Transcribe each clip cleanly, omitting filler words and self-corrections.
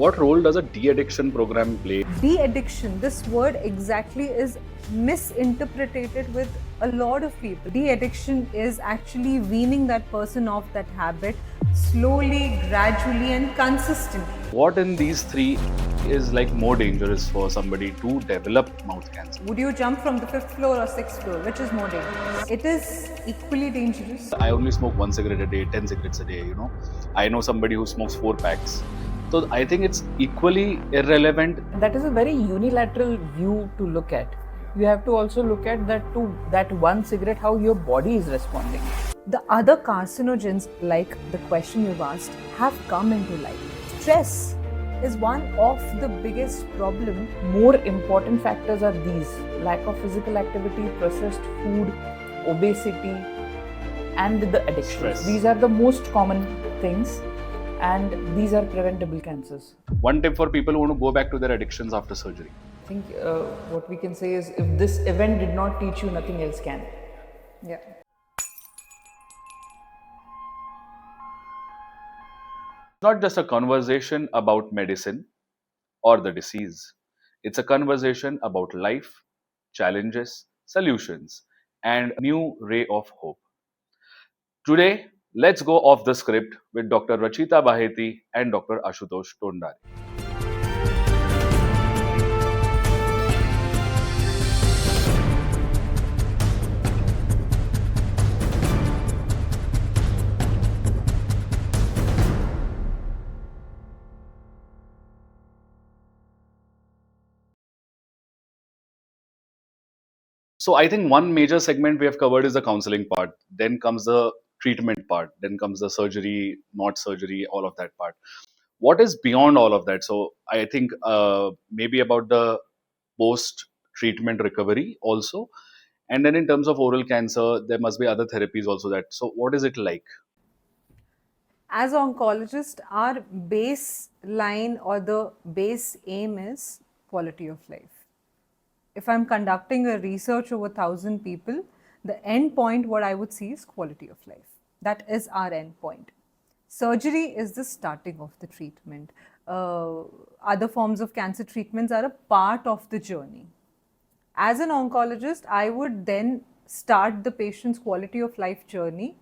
What role does a de-addiction program play? De-addiction, this word exactly is misinterpreted with a lot of people. De-addiction is actually weaning that person off that habit slowly, gradually, and consistently. What in these three is like more dangerous for somebody to develop mouth cancer? Would you jump from the 5th floor or 6th floor? Which is more dangerous? It is equally dangerous. I only smoke 1 cigarette a day, 10 cigarettes a day, I know somebody who smokes 4 packs. So I think it's equally irrelevant. That is a very unilateral view to look at. You have to also look at that one cigarette, how your body is responding. The other carcinogens, like the question you've asked, have come into life. Stress is one of the biggest problem. More important factors are these: lack of physical activity, processed food, obesity, and the addiction. Stress. These are the most common things, and these are preventable cancers. One tip for people who want to go back to their addictions after surgery. I think what we can say is, if this event did not teach you, nothing else can. Yeah. It's not just a conversation about medicine or the disease. It's a conversation about life, challenges, solutions, and a new ray of hope. Today, let's go off the script with Dr. Rachita Bahety and Dr. Ashutosh Tondare. So I think one major segment we have covered is the counseling part. Then comes the treatment part. Then comes the surgery, not surgery, all of that part. What is beyond all of that? So I think maybe about the post-treatment recovery also. And then in terms of oral cancer, there must be other therapies also that. So what is it like? As oncologists, our baseline or the base aim is quality of life. If I'm conducting a research over 1,000 people, the end point, what I would see is quality of life. That is our end point. Surgery is the starting of the treatment. Other forms of cancer treatments are a part of the journey. As an oncologist, I would then start the patient's quality of life journey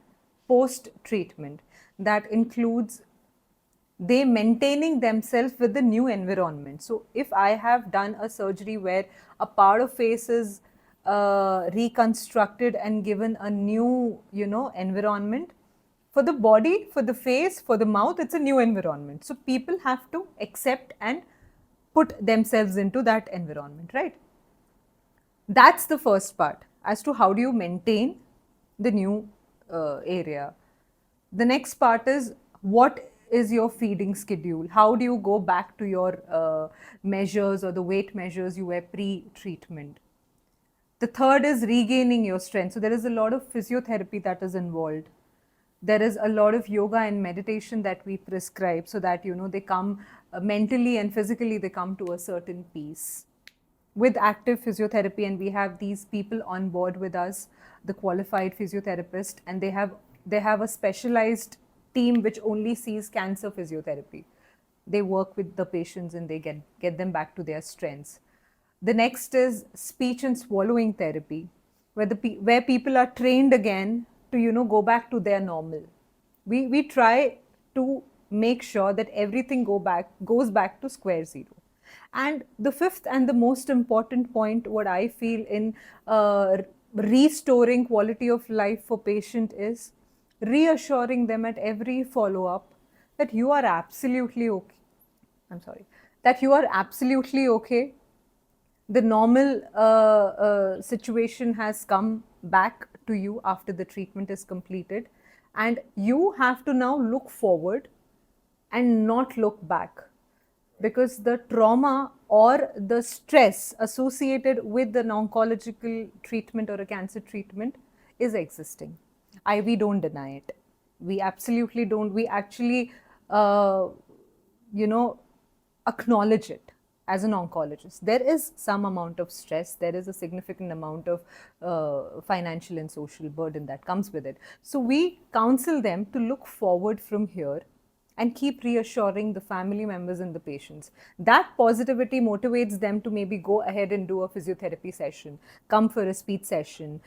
post-treatment. That includes they maintaining themselves with the new environment. So if I have done a surgery where a part of face is reconstructed and given a new, environment, for the body, for the face, for the mouth, it's a new environment. So people have to accept and put themselves into that environment, right? That's the first part as to how do you maintain the new area. The next part is what is your feeding schedule? How do you go back to your measures or the weight measures you were pre-treatment? The third is regaining your strength. So there is a lot of physiotherapy that is involved. There is a lot of yoga and meditation that we prescribe so that, they come mentally and physically, they come to a certain peace. With active physiotherapy, and we have these people on board with us, the qualified physiotherapist, and they have a specialized team which only sees cancer physiotherapy. They work with the patients and they get them back to their strengths. The next is speech and swallowing therapy, where people are trained again to go back to their normal. We try to make sure that everything goes back to square zero. And the fifth and the most important point, what I feel in restoring quality of life for patient is reassuring them at every follow-up that you are absolutely okay. That you are absolutely okay. The normal situation has come back to you after the treatment is completed, and you have to now look forward and not look back, because the trauma or the stress associated with an oncological treatment or a cancer treatment is existing. We don't deny it. We absolutely don't. We actually, acknowledge it as an oncologist. There is some amount of stress. There is a significant amount of financial and social burden that comes with it. So we counsel them to look forward from here and keep reassuring the family members and the patients. That positivity motivates them to maybe go ahead and do a physiotherapy session, come for a speech session,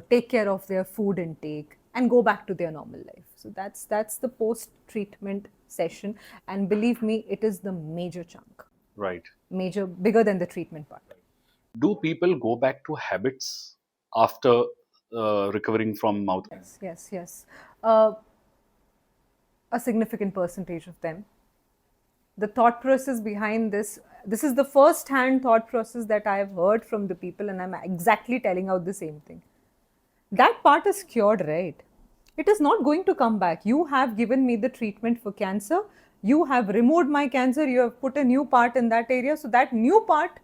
take care of their food intake, and go back to their normal life. So that's the post-treatment session, and believe me, it is the major chunk, Right. major, bigger than the treatment part. Do people go back to habits after recovering from mouth cancer? Yes. Uh, a significant percentage of them. The thought process behind this is the first hand thought process that I have heard from the people, and I'm exactly telling out the same thing. That part is cured, right? It is not going to come back. You have given me the treatment for cancer, you have removed my cancer, you have put a new part in that area, so that new part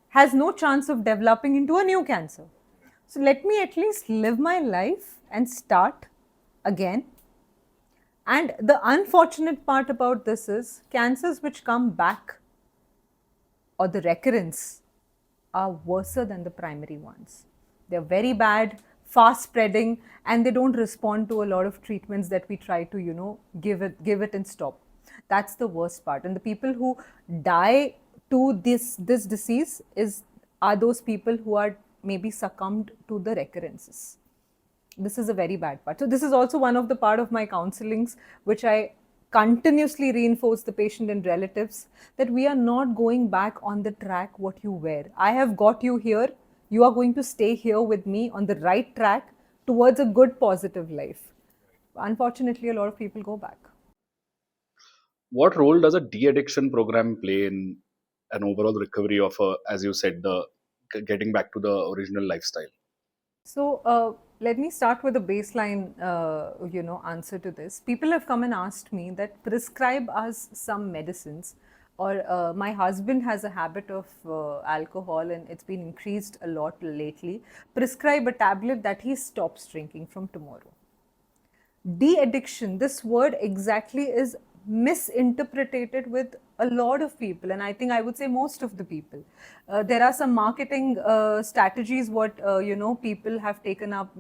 has no chance of developing into a new cancer. So let me at least live my life and start again. And the unfortunate part about this is cancers which come back or the recurrence are worse than the primary ones. They're very bad, fast spreading, and they don't respond to a lot of treatments that we try to, give it and stop. That's the worst part. And the people who die to this disease are those people who are maybe succumbed to the recurrences. This is a very bad part. So this is also one of the part of my counselings, which I continuously reinforce the patient and relatives, that we are not going back on the track what you were. I have got you here. You are going to stay here with me on the right track towards a good positive life. Unfortunately, a lot of people go back. What role does a de-addiction program play in an overall recovery of, as you said, the getting back to the original lifestyle? So let me start with a baseline, answer to this. People have come and asked me that prescribe us some medicines, or my husband has a habit of alcohol and it's been increased a lot lately. Prescribe a tablet that he stops drinking from tomorrow. De-addiction, this word exactly is misinterpreted with a lot of people, and I think I would say most of the people. There are some marketing strategies what people have taken up,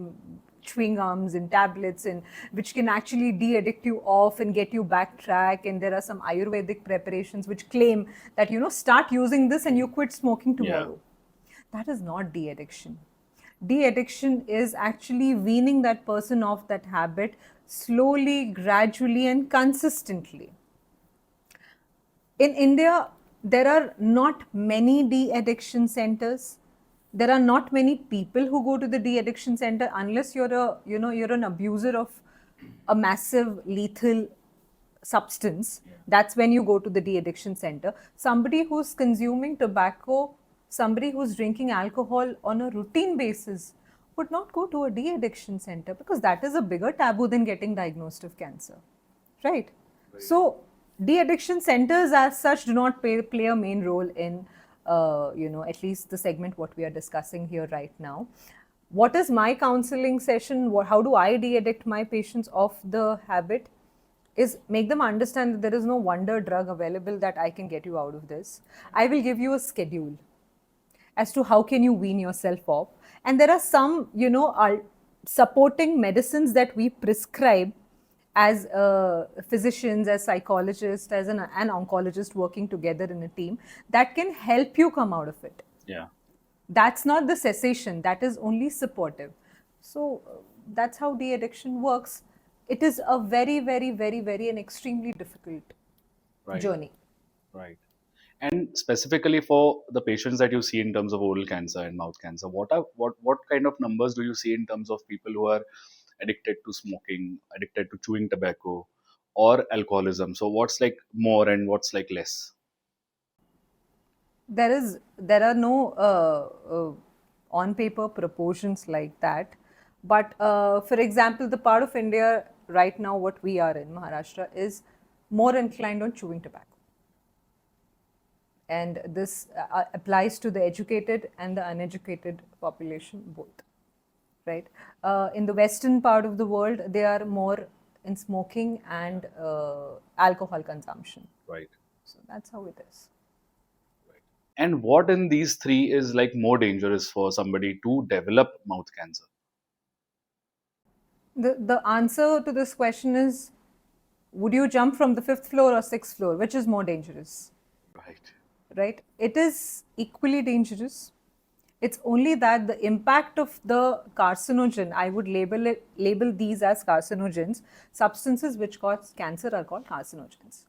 chewing gums and tablets, and which can actually de-addict you off and get you backtrack. And there are some Ayurvedic preparations which claim that start using this and you quit smoking tomorrow. That is not de-addiction. De-addiction is actually weaning that person off that habit slowly, gradually, and consistently. In India, there are not many de-addiction centers. There are not many people who go to the de-addiction center unless you're an abuser of a massive lethal substance. That's when you go to the de-addiction center. Somebody who's consuming tobacco, somebody who's drinking alcohol on a routine basis would not go to a de-addiction center, because that is a bigger taboo than getting diagnosed of cancer, right? So de-addiction centers as such do not play a main role in at least the segment what we are discussing here right now. What is my counseling session? How do I de-addict my patients of the habit? Is make them understand that there is no wonder drug available that I can get you out of this. I will give you a schedule as to how can you wean yourself off. And there are some, supporting medicines that we prescribe as physicians, as psychologists, as an oncologist working together in a team that can help you come out of it. Yeah. That's not the cessation, that is only supportive. So that's how de-addiction works. It is a very, very, very, very and extremely difficult journey. Right. And specifically for the patients that you see in terms of oral cancer and mouth cancer, what kind of numbers do you see in terms of people who are addicted to smoking, addicted to chewing tobacco, or alcoholism? So what's like more and what's like less? There are no on paper proportions like that, but for example, the part of India right now what we are in, Maharashtra, is more inclined on chewing tobacco. And this applies to the educated and the uneducated population both, right? In the western part of the world, they are more in smoking and alcohol consumption. Right. So that's how it is. And what in these three is like more dangerous for somebody to develop mouth cancer? The answer to this question is Would you jump from the 5th floor or 6th floor? Which is more dangerous? Right. Right? It is equally dangerous. It's only that the impact of the carcinogen, I would label these as carcinogens. Substances which cause cancer are called carcinogens.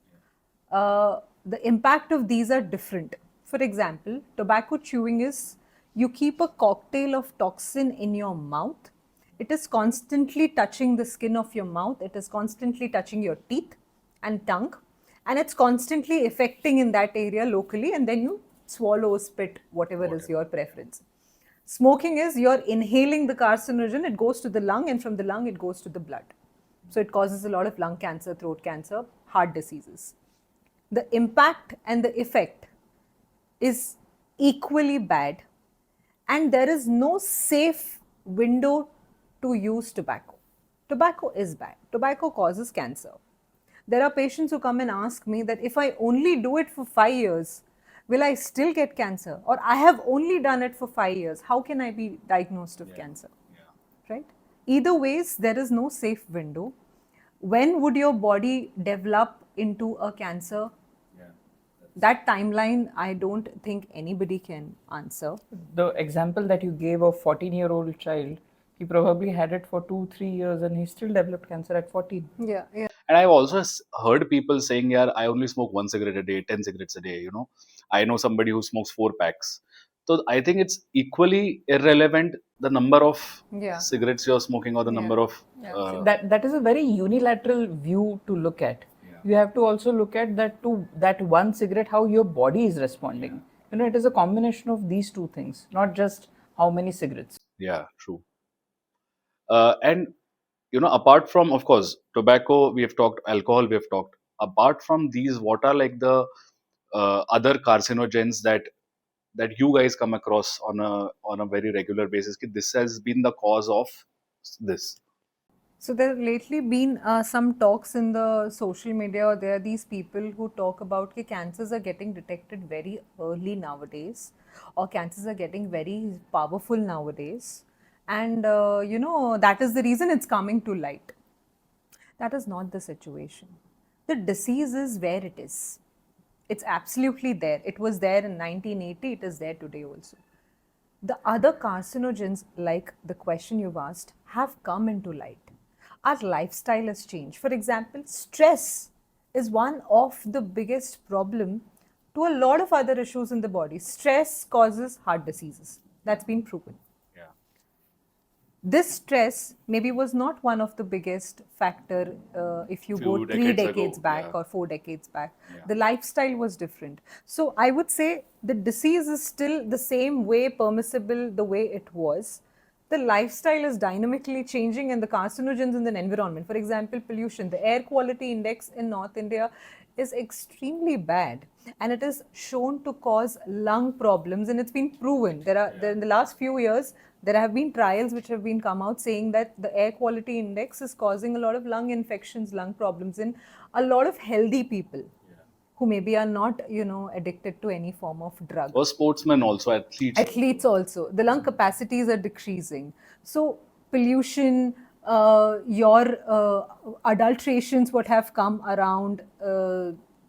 The impact of these are different. For example, tobacco chewing is you keep a cocktail of toxin in your mouth. It is constantly touching the skin of your mouth. It is constantly touching your teeth and tongue. And it's constantly affecting in that area locally. And then you swallow, spit, whatever is your preference. Smoking is you're inhaling the carcinogen, it goes to the lung, and from the lung, it goes to the blood. So it causes a lot of lung cancer, throat cancer, heart diseases. The impact and the effect is equally bad, and there is no safe window to use tobacco. Tobacco is bad. Tobacco causes cancer. There are patients who come and ask me that if I only do it for 5 years, will I still get cancer? Or I have only done it for 5 years. How can I be diagnosed of cancer? Right? Either ways, there is no safe window. When would your body develop into a cancer? That timeline, I don't think anybody can answer. The example that you gave of 14-year-old child, he probably had it for 2-3 years and he still developed cancer at 14. Yeah. And I've also heard people saying, "Yeah, I only smoke 1 cigarette a day, 10 cigarettes a day." I know somebody who smokes 4 packs. So I think it's equally irrelevant the number of cigarettes you're smoking or the number of. That is a very unilateral view to look at. You have to also look at that one cigarette, how your body is responding. It is a combination of these two things, not just how many cigarettes. Yeah, true. And apart from, of course, tobacco, we have talked, alcohol, we have talked. Apart from these, what are like the other carcinogens that you guys come across on a very regular basis? This has been the cause of this. So there have lately been some talks in the social media, or there are these people who talk about that cancers are getting detected very early nowadays, or cancers are getting very powerful nowadays. And, that is the reason it's coming to light. That is not the situation. The disease is where it is. It's absolutely there. It was there in 1980, it is there today also. The other carcinogens, like the question you've asked, have come into light. Our lifestyle has changed. For example, stress is one of the biggest problem to a lot of other issues in the body. Stress causes heart diseases. That's been proven. This stress maybe was not one of the biggest factor if you go 3 decades back or 4 decades back. The lifestyle was different. So I would say the disease is still the same way permissible the way it was. The lifestyle is dynamically changing, and the carcinogens in the environment, for example, pollution, the air quality index in North India is extremely bad, and it is shown to cause lung problems, and it's been proven. In the last few years, there have been trials which have been come out saying that the air quality index is causing a lot of lung infections, lung problems in a lot of healthy people who maybe are not, addicted to any form of drug. Or sportsmen also, athletes. Athletes also. The lung capacities are decreasing. So pollution, your adulterations, what have come around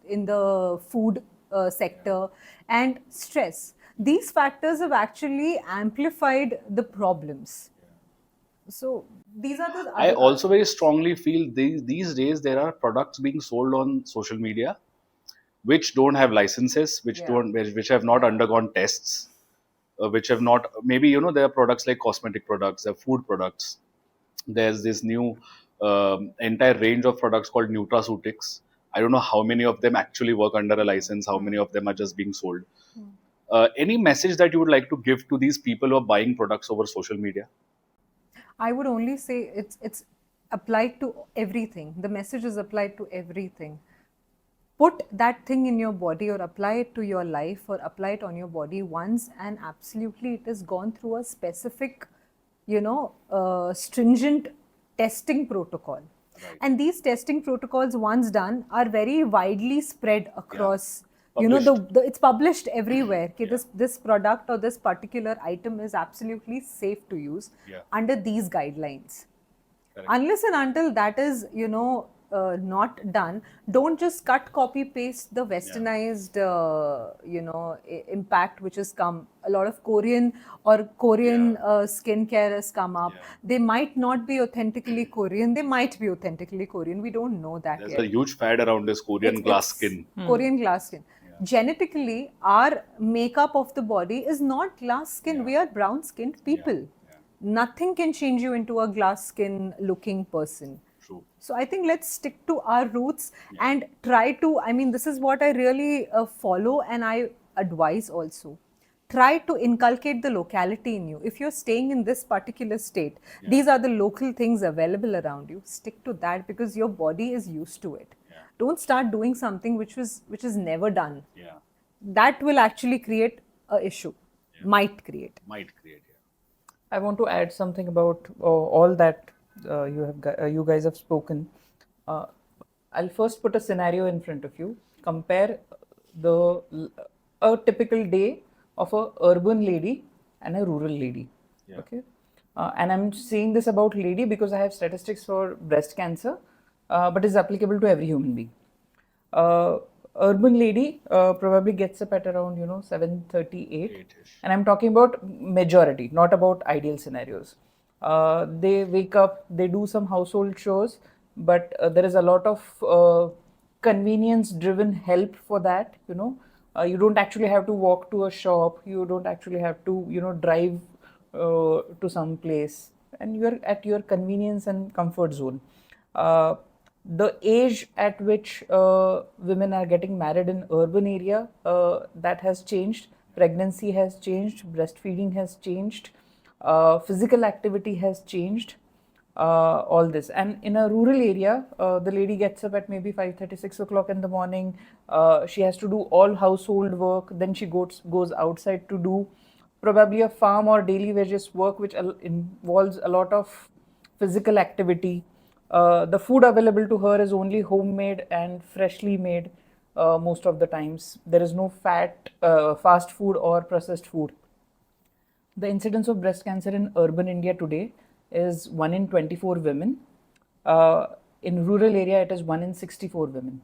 in the food sector, and stress. These factors have actually amplified the problems. So these are the. I also very strongly feel these days there are products being sold on social media which don't have licenses, which have not undergone tests, which have not, maybe there are products like cosmetic products, there are food products. There's this new entire range of products called nutraceutics. I don't know how many of them actually work under a license, how many of them are just being sold. Any message that you would like to give to these people who are buying products over social media? I would only say it's applied to everything. The message is applied to everything. Put that thing in your body, or apply it to your life, or apply it on your body once, and absolutely it has gone through a specific, stringent testing protocol. And these testing protocols, once done, are very widely spread across. It's published everywhere. This product or this particular item is absolutely safe to use under these guidelines. Correct. Unless and until that is, not done, don't just cut, copy, paste the westernized, impact which has come. A lot of Korean skincare has come up. Yeah. They might not be authentically Korean. They might be authentically Korean. We don't know that There's yet. a huge fad around this Korean glass skin. Korean glass skin. Genetically, our makeup of the body is not glass skin. We are brown skinned people. Nothing can change you into a glass skin looking person. True. So I think let's stick to our roots and try to, I mean, this is what I really follow and I advise also. Try to inculcate the locality in you. If you're staying in this particular state, these are the local things available around you. Stick to that because your body is used to it. Don't start doing something which is never done. That will actually create a issue. Might create. I want to add something about all that you guys have spoken. I'll first put a scenario in front of you. Compare a typical day of a urban lady and a rural lady. Okay, and I'm saying this about lady because I have statistics for breast cancer, but it's applicable to every human being. Urban lady probably gets up at around 7:38, and I'm talking about majority, not about ideal scenarios. They wake up, they do some household chores, but there is a lot of convenience driven help for that. You don't actually have to walk to a shop, you don't actually have to drive to some place, and you're at your convenience and comfort zone. The age at which women are getting married in urban area, that has changed. Pregnancy has changed, breastfeeding has changed, physical activity has changed, all this. And in a rural area, the lady gets up at maybe 5:30, 6 o'clock in the morning. She has to do all household work, then she goes outside to do probably a farm or daily wages work, which involves a lot of physical activity. The food available to her is only homemade and freshly made most of the times. There is no fast food or processed food. The incidence of breast cancer in urban India today is 1 in 24 women. In rural area, it is 1 in 64 women.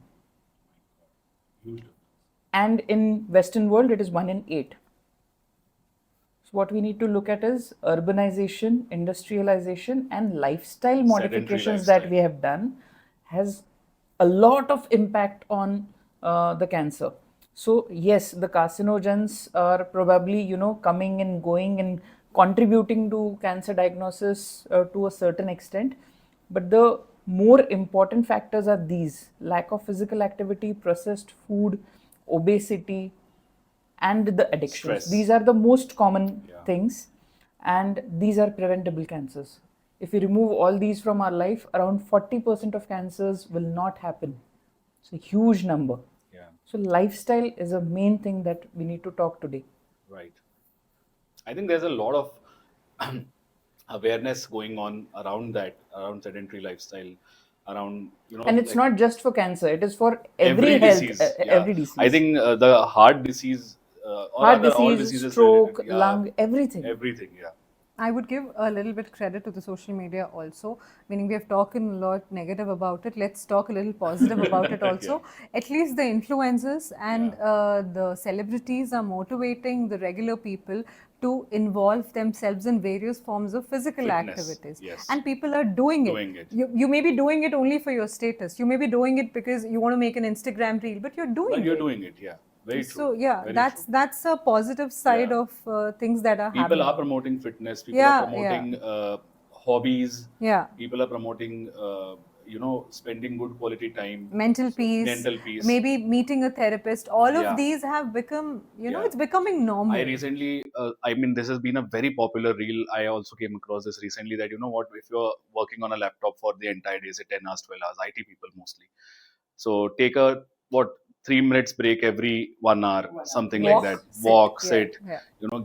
And in Western world, it is 1 in 8. So what we need to look at is urbanization, industrialization, and lifestyle modifications that we have done has a lot of impact on the cancer. So yes, the carcinogens are probably coming and going and contributing to cancer diagnosis to a certain extent, but the more important factors are these: lack of physical activity, processed food, obesity, and the addictions. Stress. These are the most common things, and these are preventable cancers. If we remove all these from our life, around 40% of cancers will not happen. It's a huge number. So lifestyle is a main thing that we need to talk today. Right. I think there's a lot of awareness going on around that, around sedentary lifestyle, around and it's not just for cancer; it is for every health, disease. every disease. I think the heart disease, heart disease, stroke, lung, everything. Everything, I would give a little bit credit to the social media also, meaning we have talked a lot negative about it. Let's talk a little positive about it also. At least the influencers and the celebrities are motivating the regular people to involve themselves in various forms of physical activities. And people are doing it. You may be doing it only for your status. You may be doing it because you want to make an Instagram reel, but you're doing it. Very true. So that's a positive side of things that are happening. People are promoting fitness. People are promoting hobbies. People are promoting spending good quality time. Mental peace. Maybe meeting a therapist. All of these have become, it's becoming normal. I recently, this has been a very popular reel. I also came across this recently that, if you're working on a laptop for the entire day, say 10 hours, 12 hours, IT people mostly. So take a, 3 minutes break every 1 hour, something like that. Walk, sit,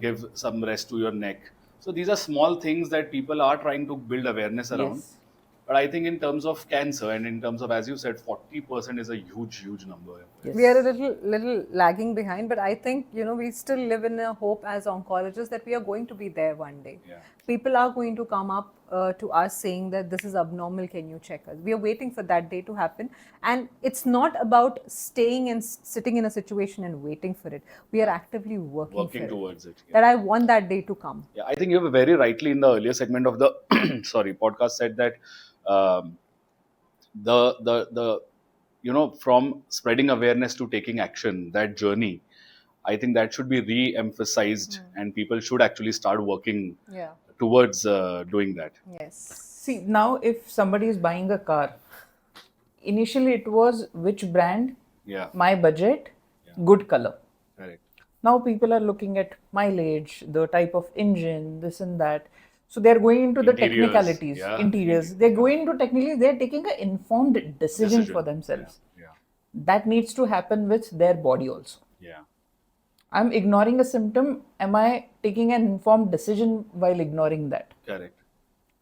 give some rest to your neck. So these are small things that people are trying to build awareness around. But I think in terms of cancer and in terms of, as you said, 40% is a huge number. We are a little lagging behind, but I think, we still live in a hope as oncologists that we are going to be there one day. People are going to come up to us saying that this is abnormal, can you check us? We are waiting for that day to happen. And it's not about staying and sitting in a situation and waiting for it. We are actively working for towards it. that I want that day to come. Yeah, I think you have very rightly in the earlier segment of the podcast said that um, the from spreading awareness to taking action, that journey, I think that should be re-emphasized, and people should actually start working Yeah. towards doing that. Yes. See, now if somebody is buying a car, initially it was which brand, Yeah, my budget, good color. correct. Now people are looking at mileage, the type of engine, this and that. So they're going into the Interiors, technicalities, yeah, interiors. They're going into technically, they're taking an informed decision for themselves. Yeah, That needs to happen with their body also. yeah, I'm ignoring a symptom. Am I taking an informed decision while ignoring that? correct.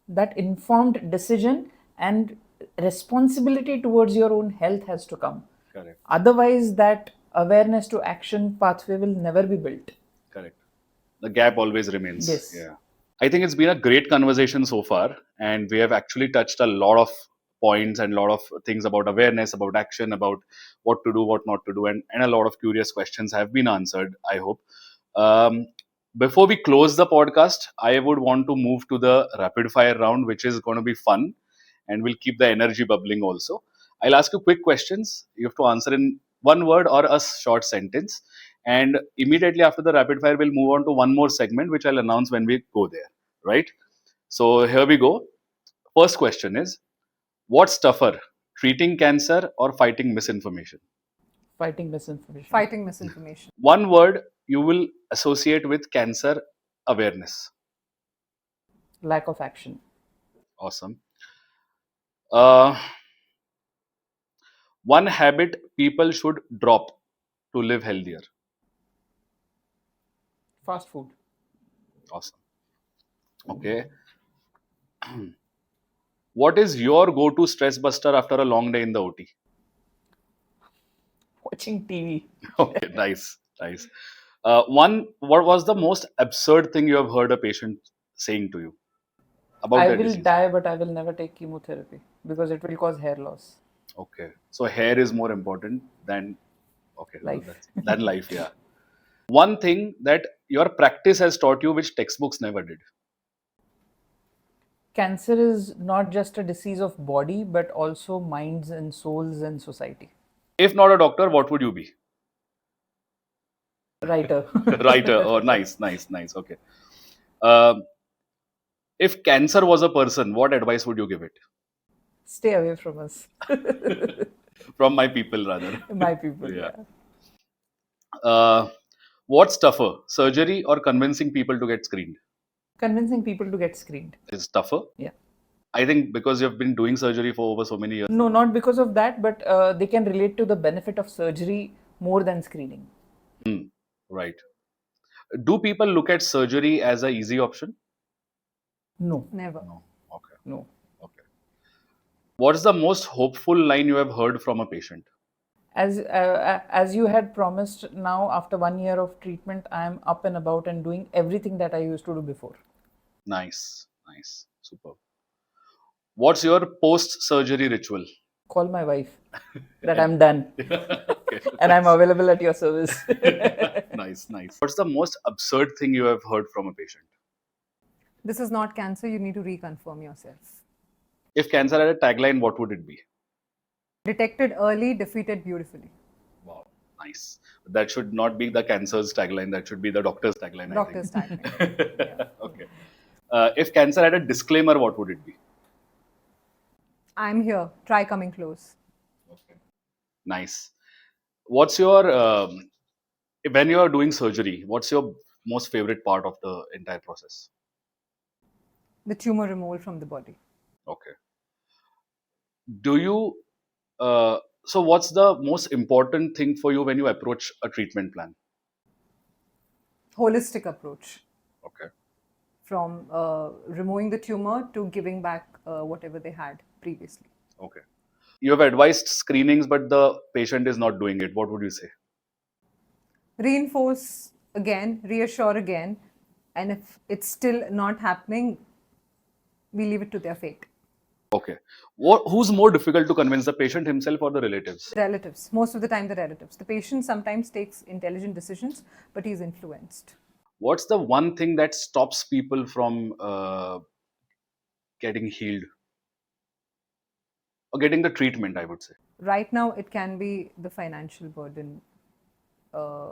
That informed decision and responsibility towards your own health has to come. Correct. Otherwise, that awareness to action pathway will never be built. Correct. The gap always remains. Yes. Yeah. I think it's been a great conversation so far, and we have actually touched a lot of points and a lot of things about awareness, about action, about what to do, what not to do, and a lot of curious questions have been answered, I hope. Um, Before we close the podcast, I would want to move to the rapid fire round, which is going to be fun and we'll keep the energy bubbling also. I'll ask you quick questions. You have to answer in one word or a short sentence. And immediately after the rapid fire, we'll move on to one more segment, which I'll announce when we go there. Right? So here we go. First question is, what's tougher, treating cancer or fighting misinformation? Fighting misinformation. Fighting misinformation. One word you will associate with cancer awareness. Lack of action. Awesome. Uh, One habit people should drop to live healthier. Fast food. Awesome. Okay. What is your go-to stress buster after a long day in the OT? Watching TV. Okay, nice, nice. What was the most absurd thing you have heard a patient saying to you about I their will disease? die, but I will never take chemotherapy because it will cause hair loss. Okay, so hair is more important than Life. than life. Yeah. One thing that your practice has taught you, which textbooks never did. Cancer is not just a disease of body, but also minds and souls and society. If not a doctor, what would you be? Writer. Writer. Oh, nice, nice, nice. Okay. Um, if cancer was a person, what advice would you give it? Stay away from us. From my people, rather. My people. Yeah. Yeah. What's tougher, surgery or convincing people to get screened? Convincing people to get screened. Is tougher. Yeah. I think because you've been doing surgery for over so many years. No, not because of that, but they can relate to the benefit of surgery more than screening. Right. Do people look at surgery as a easy option? No. Never. No. Okay. No. Okay. What's the most hopeful line you have heard from a patient? As you had promised, now after 1 year of treatment, I am up and about and doing everything that I used to do before. Nice. Nice. Super. What's your post-surgery ritual? Call my wife that I'm done Okay. and I'm available at your service. Nice, nice. What's the most absurd thing you have heard from a patient? This is not cancer, you need to reconfirm yourself. If cancer had a tagline, what would it be? Detected early, defeated beautifully. Wow, nice. That should not be the cancer's tagline. That should be the doctor's tagline. Doctor's I think. tagline. Okay. If cancer had a disclaimer, what would it be? I'm here, try coming close. Okay. Nice. What's your when you are doing surgery? What's your most favorite part of the entire process? The tumor removal from the body. Okay. Do you? So, what's the most important thing for you when you approach a treatment plan? Holistic approach. Okay. From removing the tumor to giving back whatever they had previously. Okay. You have advised screenings, but the patient is not doing it. What would you say? Reinforce again, reassure again, and if it's still not happening, We leave it to their fate. Okay. Who's more difficult to convince, the patient himself or the relatives? Relatives. Most of the time, the relatives. The patient sometimes takes intelligent decisions, but he's influenced. What's the one thing that stops people from getting healed or getting the treatment, I would say? Right now, it can be the financial burden uh,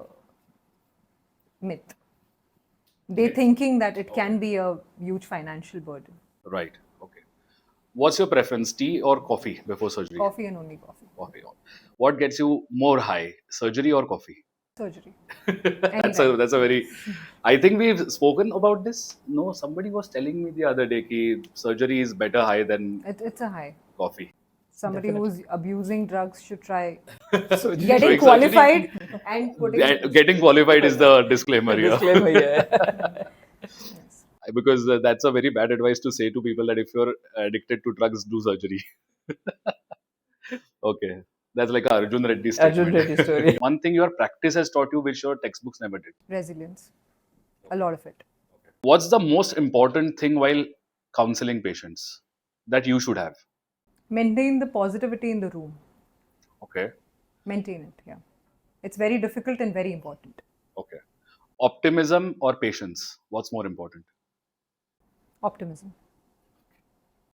myth. They thinking that it can be a huge financial burden. Right. Okay. What's your preference, tea or coffee before surgery? Coffee and only coffee. Coffee. What gets you more high, surgery or coffee? Surgery. That's a very. I think we've spoken about this. No, somebody was telling me the other day that surgery is better high than It's a high. coffee. Somebody who's abusing drugs should try So getting Doing qualified and putting. Getting qualified is the disclaimer here. disclaimer, yeah. Because that's a very bad advice to say to people that if you're addicted to drugs, do surgery. Okay. That's like a Arjun Reddy statement. Arjun Reddy story. One thing your practice has taught you which your textbooks never did. Resilience. A lot of it. What's the most important thing while counseling patients that you should have? Maintain the positivity in the room. Okay. Maintain it, yeah. It's very difficult and very important. Okay. Optimism or patience? What's more important? Optimism.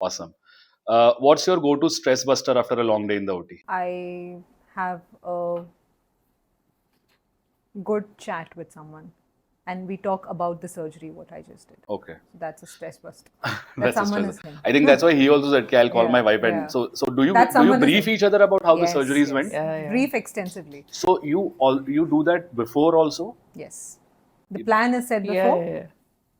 Awesome. What's your go-to stress buster after a long day in the OT? I have a good chat with someone and we talk about the surgery, what I just did. Okay. That's a stress buster. That's a someone stress. is him. I think that's why he also said, "Okay, I'll call Yeah, my wife." And yeah. so do you That someone is brief him. each other about how the Yes, surgeries yes. went? Yeah. Brief extensively. So you do that before also? Yes. The plan is set before. Yeah.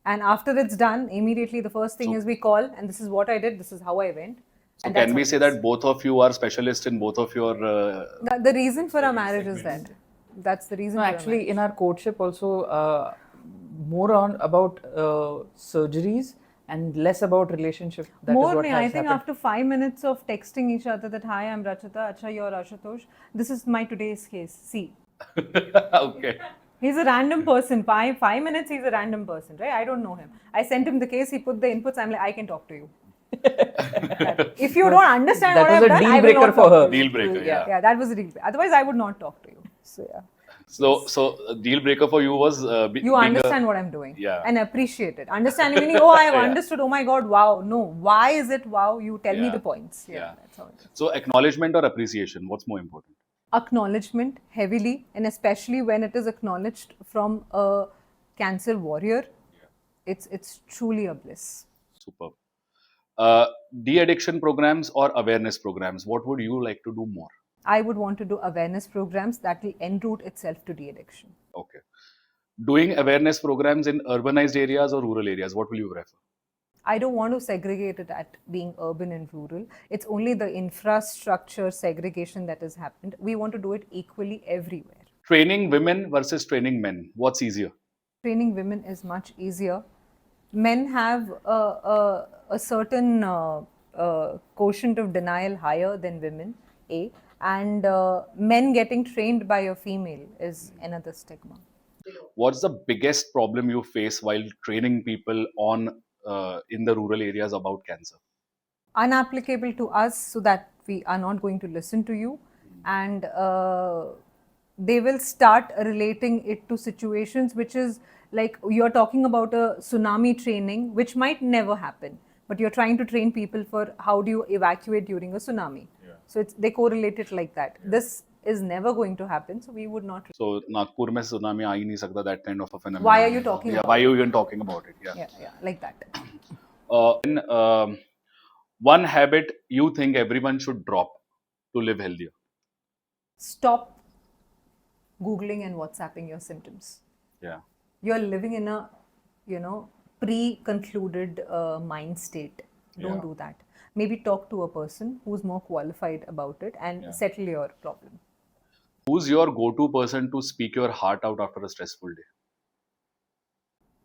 And after it's done, immediately the first thing is we call, and this is what I did, this is how I went. So And that's can we how say it is. that both of you are specialists in both of your? The reason for our marriage is that. That's the reason No, for our actually, in our courtship also, more on about surgeries and less about relationship. That is More what me, has I think happened. after 5 minutes of texting each other that, hi, I'm Rachita, acha, you're Ashutosh. This is my today's case. See, Okay. he's a random person. 5 minutes, he's a random person, right? I don't know him. I sent him the case, he put the inputs, I'm like, I can talk to you. If you don't understand That what was I've a done, deal I will breaker not for talk her. to you. Deal breaker. Yeah. Yeah, that was a deal breaker. Otherwise, I would not talk to you. So, yeah. So a deal breaker for you was You understand what I'm doing. Yeah. And appreciate it. Understanding meaning, oh, I have Yeah. understood. Oh my God, wow. No, why is it wow? You tell me Yeah. the points. Yeah, Yeah. that's how it is. So acknowledgement or appreciation? What's more important? Acknowledgement heavily, and especially when it is acknowledged from a cancer warrior, it's truly a bliss. Superb. De-addiction programs or awareness programs? What would you like to do more? I would want to do awareness programs that will enroot itself to de-addiction. Okay. Doing awareness programs in urbanized areas or rural areas? What will you prefer? I don't want to segregate it at being urban and rural. It's only the infrastructure segregation that has happened. We want to do it equally everywhere. Training women versus training men. What's easier? Training women is much easier. Men have a certain quotient of denial higher than women, A. And men getting trained by a female is another stigma. What's the biggest problem you face while training people on in the rural areas about cancer? Unapplicable to us, so that we are not going to listen to you, and they will start relating it to situations which is like you're talking about a tsunami training which might never happen, but you're trying to train people for how do you evacuate during a tsunami. So they correlate it like that. This is never going to happen, so we would not. So Nagpur mein tsunami aa hi nahi sakta, that kind of a phenomenon. Why are you talking Yeah, about why are you even talking about it? Yeah. Yeah, like that. And, one habit you think everyone should drop to live healthier? Stop Googling and WhatsApping your symptoms. Yeah. You're living in a, pre-concluded mind state. Don't do that. Maybe talk to a person who's more qualified about it and settle your problem. Who's your go-to person to speak your heart out after a stressful day?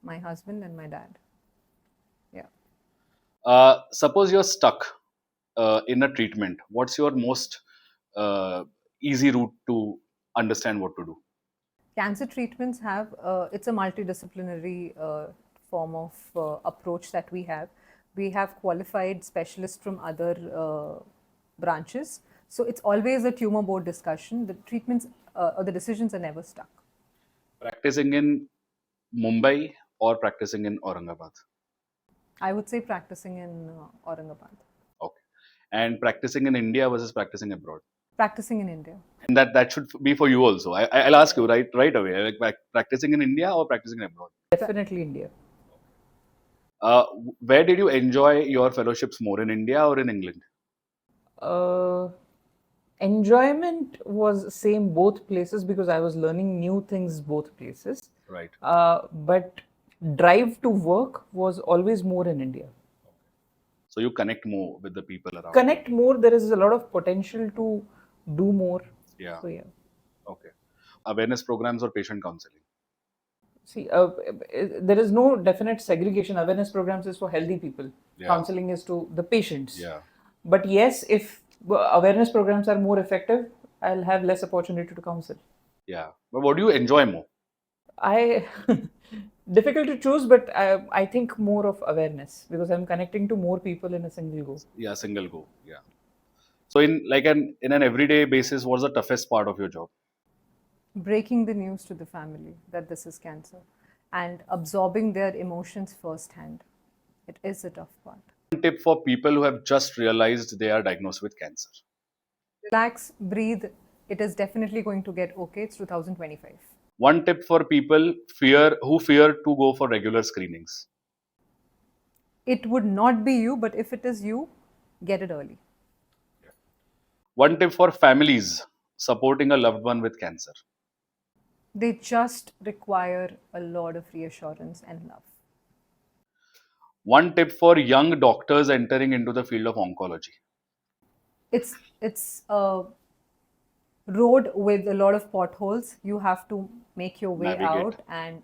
My husband and my dad. Yeah. Suppose you're stuck in a treatment. What's your most easy route to understand what to do? Cancer treatments have, it's a multidisciplinary form of approach that we have. We have qualified specialists from other branches. So it's always a tumor board discussion. The treatments or the decisions are never stuck. Practicing in Mumbai or practicing in Aurangabad? I would say practicing in Aurangabad. Okay. And practicing in India versus practicing abroad? Practicing in India. And that should be for you also. I'll ask you right away. Like practicing in India or practicing abroad? Definitely India. Where did you enjoy your fellowships more, in India or in England? Enjoyment was same both places because I was learning new things both places. Right. But drive to work was always more in India. So you connect more with the people around. Connect more. There is a lot of potential to do more. Yeah. So yeah. Okay. Awareness programs or patient counseling? See, there is no definite segregation. Awareness programs is for healthy people. Yeah. Counseling is to the patients. Yeah. But yes, if awareness programs are more effective, I'll have less opportunity to counsel. Yeah. But what do you enjoy more? Difficult to choose, but I think more of awareness because I'm connecting to more people in a single go. Yeah, single go. Yeah. So in an everyday basis, what's the toughest part of your job? Breaking the news to the family that this is cancer and absorbing their emotions firsthand. It is a tough part. One tip for people who have just realized they are diagnosed with cancer? Relax, breathe. It is definitely going to get okay. It's 2025. One tip for people who fear to go for regular screenings? It would not be you, but if it is you, get it early. One tip for families supporting a loved one with cancer? They just require a lot of reassurance and love. One tip for young doctors entering into the field of oncology? It's a road with a lot of potholes. You have to make your way Navigate. out and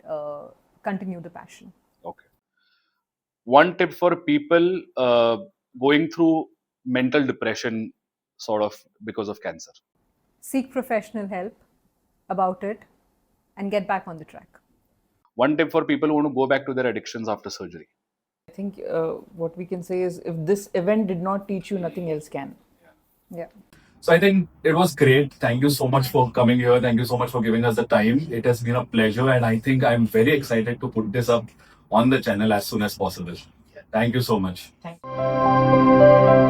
continue the passion. Okay. One tip for people going through mental depression sort of because of cancer? Seek professional help about it and get back on the track. One tip for people who want to go back to their addictions after surgery? I think what we can say is if this event did not teach you, nothing else can. Yeah. So I think it was great. Thank you so much for coming here. Thank you so much for giving us the time. It has been a pleasure, and I think I'm very excited to put this up on the channel as soon as possible. Thank you so much. Thank you.